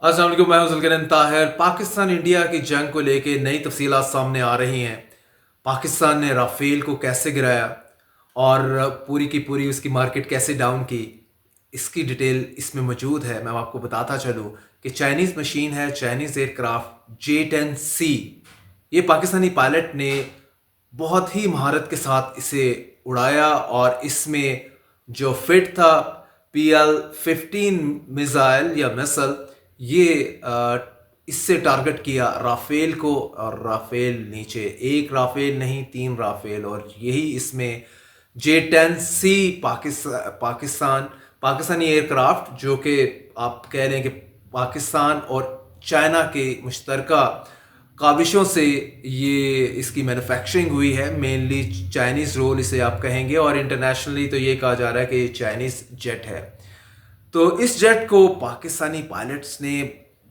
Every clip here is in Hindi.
अस्सलाम वालेकुम, मैं हूं जुल्करनैन ताहिर। पाकिस्तान इंडिया की जंग को लेके नई तफसीलात सामने आ रही हैं। पाकिस्तान ने राफेल को कैसे गिराया और पूरी की पूरी उसकी मार्केट कैसे डाउन की, इसकी डिटेल इसमें मौजूद है। मैं आपको बताता चलूँ कि चाइनीज़ मशीन है, चाइनीज़ एयरक्राफ्ट J-10C। ये पाकिस्तानी पायलट ने बहुत ही महारत के साथ इसे उड़ाया और इसमें जो फिट था PL-15 मिसाइल या मिसल, ये इससे टारगेट किया राफेल को। और राफेल नीचे, एक राफेल नहीं, तीन राफेल। और यही इसमें J-10C पाकिस्तानी एयरक्राफ्ट, जो कि आप कह लें कि पाकिस्तान और चाइना के मुश्तरका काविशों से ये इसकी मैन्युफैक्चरिंग हुई है। मेनली चाइनीज़ रोल इसे आप कहेंगे, और इंटरनेशनली तो ये कहा जा रहा है कि ये चाइनीज़ जेट है। तो इस जेट को पाकिस्तानी पायलट्स ने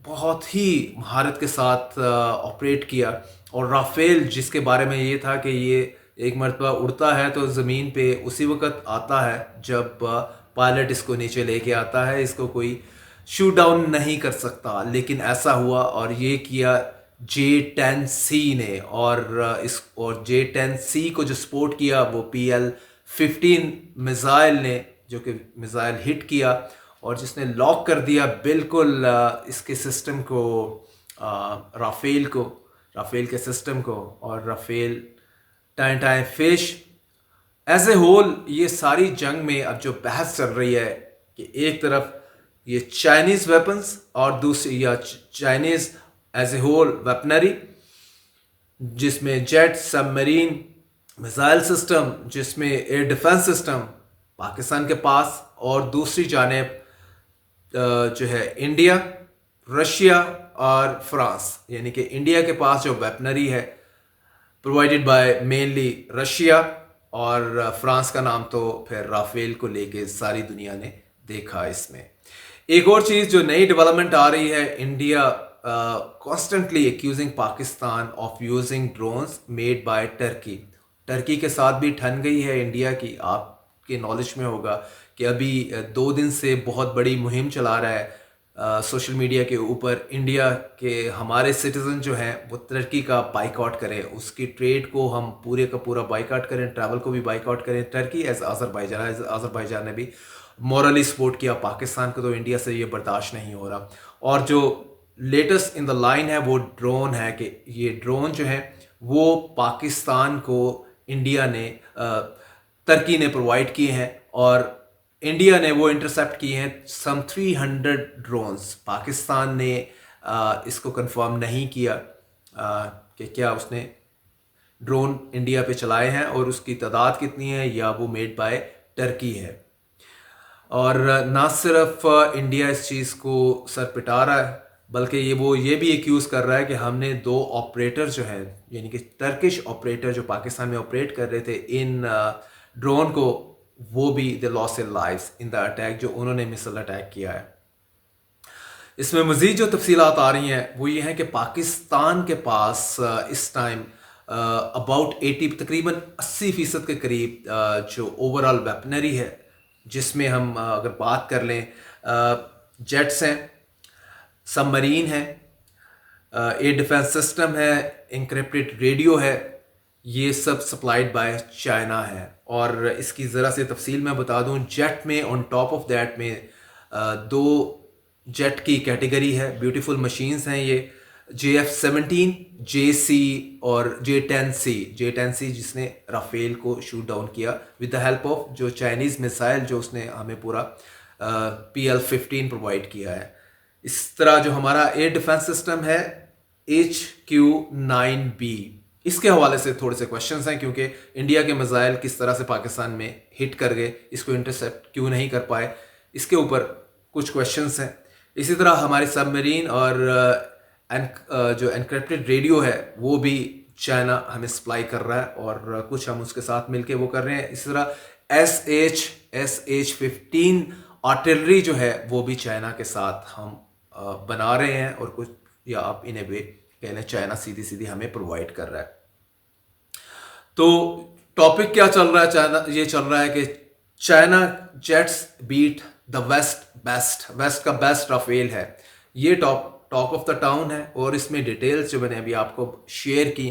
बहुत ही महारत के साथ ऑपरेट किया। और राफेल, जिसके बारे में ये था कि ये एक मरतबा उड़ता है तो ज़मीन पे उसी वक्त आता है जब पायलट इसको नीचे लेके आता है, इसको कोई शूट डाउन नहीं कर सकता। लेकिन ऐसा हुआ और ये किया J-10C ने। और J-10C को जो सपोर्ट किया वो PL-15 मिसाइल ने, जो कि मिसाइल हिट किया और जिसने लॉक कर दिया बिल्कुल इसके सिस्टम को, राफेल के सिस्टम को। और Rafale time time fish as a whole, ये सारी जंग में अब जो बहस चल रही है कि एक तरफ ये चाइनीज वेपन्स और दूसरी या Chinese as a whole weaponry, जिसमें जेट, सबमरीन, मिसाइल सिस्टम, जिसमें एयर डिफेंस सिस्टम पाकिस्तान के पास, और दूसरी जानेब जो है इंडिया, रशिया और फ्रांस। यानी कि इंडिया के पास जो वेपनरी है प्रोवाइडेड बाय मेनली रशिया, और फ्रांस का नाम तो फिर राफेल को लेके सारी दुनिया ने देखा। इसमें एक और चीज़ जो नई डेवलपमेंट आ रही है, India constantly accusing Pakistan of using drones made by Turkey. Turkey के साथ भी ठन गई है इंडिया की। आपके नॉलेज में होगा कि अभी 2 दिन से बहुत बड़ी मुहिम चला रहा है सोशल मीडिया के ऊपर, इंडिया के हमारे सिटीजन जो हैं वो टर्की का बाइकआउट करें, उसकी ट्रेड को हम पूरे का पूरा बाइकआउट करें, ट्रैवल को भी बाइकआउट करें। टर्की एज अज़रबैजान ने भी मॉरली सपोर्ट किया पाकिस्तान को। तो इंडिया से ये बर्दाश्त नहीं हो रहा। और जो लेटेस्ट इन द लाइन है वो ड्रोन है कि ये ड्रोन जो है वो पाकिस्तान को इंडिया ने टर्की ने प्रोवाइड किए हैं, और इंडिया ने वो इंटरसेप्ट किए हैं सम 300 ड्रोन्स। पाकिस्तान ने इसको कंफर्म नहीं किया कि क्या उसने ड्रोन इंडिया पे चलाए हैं और उसकी तादाद कितनी है, या वो मेड बाय टर्की है। और ना सिर्फ इंडिया इस चीज़ को सर पिटा रहा है, बल्कि ये भी एक्यूज़ कर रहा है कि हमने 2 ऑपरेटर जो हैं, यानी कि टर्किश ऑपरेटर जो पाकिस्तान में ऑपरेट कर रहे थे इन ड्रोन को, वो भी they loss in lives in the attack, जो उन्होंने मिसाइल अटैक किया है। इसमें मज़ीद जो तफसीलात आ रही हैं वो ये हैं कि पाकिस्तान के पास इस टाइम अबाउट 80, तकरीबन 80% के करीब जो ओवरऑल वेपनरी है, जिसमें हम अगर बात कर लें जेट्स हैं, सबमरीन है, एयर डिफेंस सिस्टम है, इंक्रिप्टेड रेडियो है, ये सब सप्लाइड बाय चाइना है। और इसकी ज़रा से तफसील मैं बता दूं, जेट में ऑन टॉप ऑफ दैट में 2 जेट की कैटेगरी है, ब्यूटीफुल मशीन्स हैं ये, JF-17, JC और J-10C जिसने राफेल को शूट डाउन किया विद द हेल्प ऑफ जो चाइनीज़ मिसाइल जो उसने हमें पूरा PL-15 प्रोवाइड किया है। इस तरह जो हमारा एयर डिफेंस सिस्टम है HQ-9B, इसके हवाले से थोड़े से क्वेश्चंस हैं, क्योंकि इंडिया के मिसाइल किस तरह से पाकिस्तान में हिट कर गए, इसको इंटरसेप्ट क्यों नहीं कर पाए, इसके ऊपर कुछ क्वेश्चंस हैं। इसी तरह हमारी सबमरीन और जो एनक्रिप्टेड रेडियो है वो भी चाइना हमें सप्लाई कर रहा है, और कुछ हम उसके साथ मिलके वो कर रहे हैं। इसी तरह SH-15 आर्टिलरी जो है वो भी चाइना के साथ हम बना रहे हैं, और कुछ, या आप इन्हें भी कह लें, चाइना सीधी सीधी हमें प्रोवाइड कर रहा है। तो टॉपिक क्या चल रहा है? चाइना, ये चल रहा है कि China jets beat the west best, west का बेस्ट राफेल है। ये टॉक ऑफ द टाउन है। और इसमें डिटेल्स जो मैंने अभी आपको शेयर की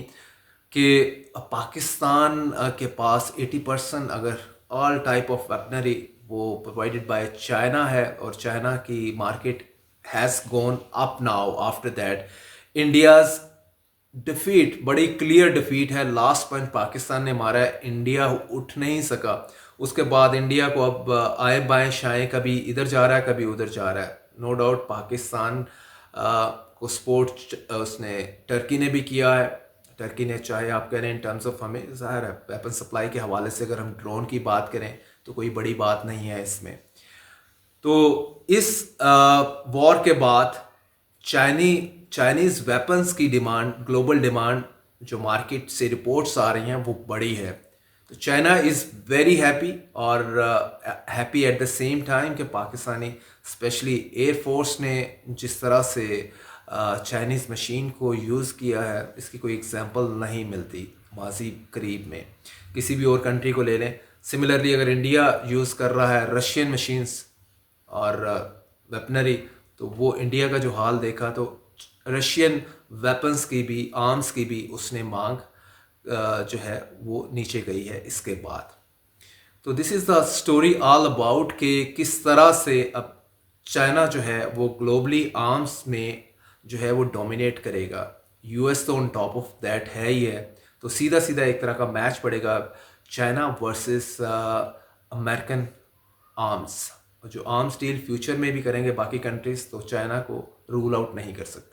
कि पाकिस्तान के पास 80% अगर ऑल टाइप ऑफ वेपनरी वो प्रोवाइडेड बाय चाइना है, और चाइना की market has gone up now after that. India's defeat बड़ी क्लियर डिफीट है, लास्ट पंच पाकिस्तान ने मारा है, इंडिया उठ नहीं सका। उसके बाद इंडिया को अब आए बाएं शाएं, कभी इधर जा रहा है कभी उधर जा रहा है। नो डाउट पाकिस्तान को सपोर्ट उसने टर्की ने भी किया है। टर्की ने, चाहे आप कह रहे हैं इन टर्म्स ऑफ, हमें ज़ाहिर है वेपन सप्लाई के हवाले से अगर हम ड्रोन की बात करें तो कोई बड़ी बात नहीं है इसमें। तो इस वॉर के बाद चाइनीज़ वेपन्स की डिमांड, ग्लोबल डिमांड जो मार्केट से रिपोर्ट्स आ रही हैं वो बड़ी है। तो चाइना इज़ वेरी हैप्पी, और happy at the same time कि पाकिस्तानी स्पेशली एयरफोर्स ने जिस तरह से चाइनीज़ मशीन को यूज़ किया है, इसकी कोई एग्जांपल नहीं मिलती माजी करीब में। किसी भी और कंट्री को ले लें, सिमिलरली अगर इंडिया यूज़ कर रहा है रशियन मशीन्स और वेपनरी, तो वो इंडिया का जो हाल देखा तो रशियन वेपन्स की भी, आर्म्स की भी उसने मांग जो है वो नीचे गई है इसके बाद। तो this is the story all about कि किस तरह से अब चाइना जो है वो ग्लोबली आर्म्स में जो है वो डोमिनेट करेगा। यूएस तो ऑन टॉप ऑफ दैट है ही है। तो सीधा सीधा एक तरह का मैच पड़ेगा चाइना वर्सेस अमेरिकन आर्म्स। जो आर्म्स डील फ्यूचर में भी करेंगे बाकी कंट्रीज, तो चाइना को रूल आउट नहीं कर सकते।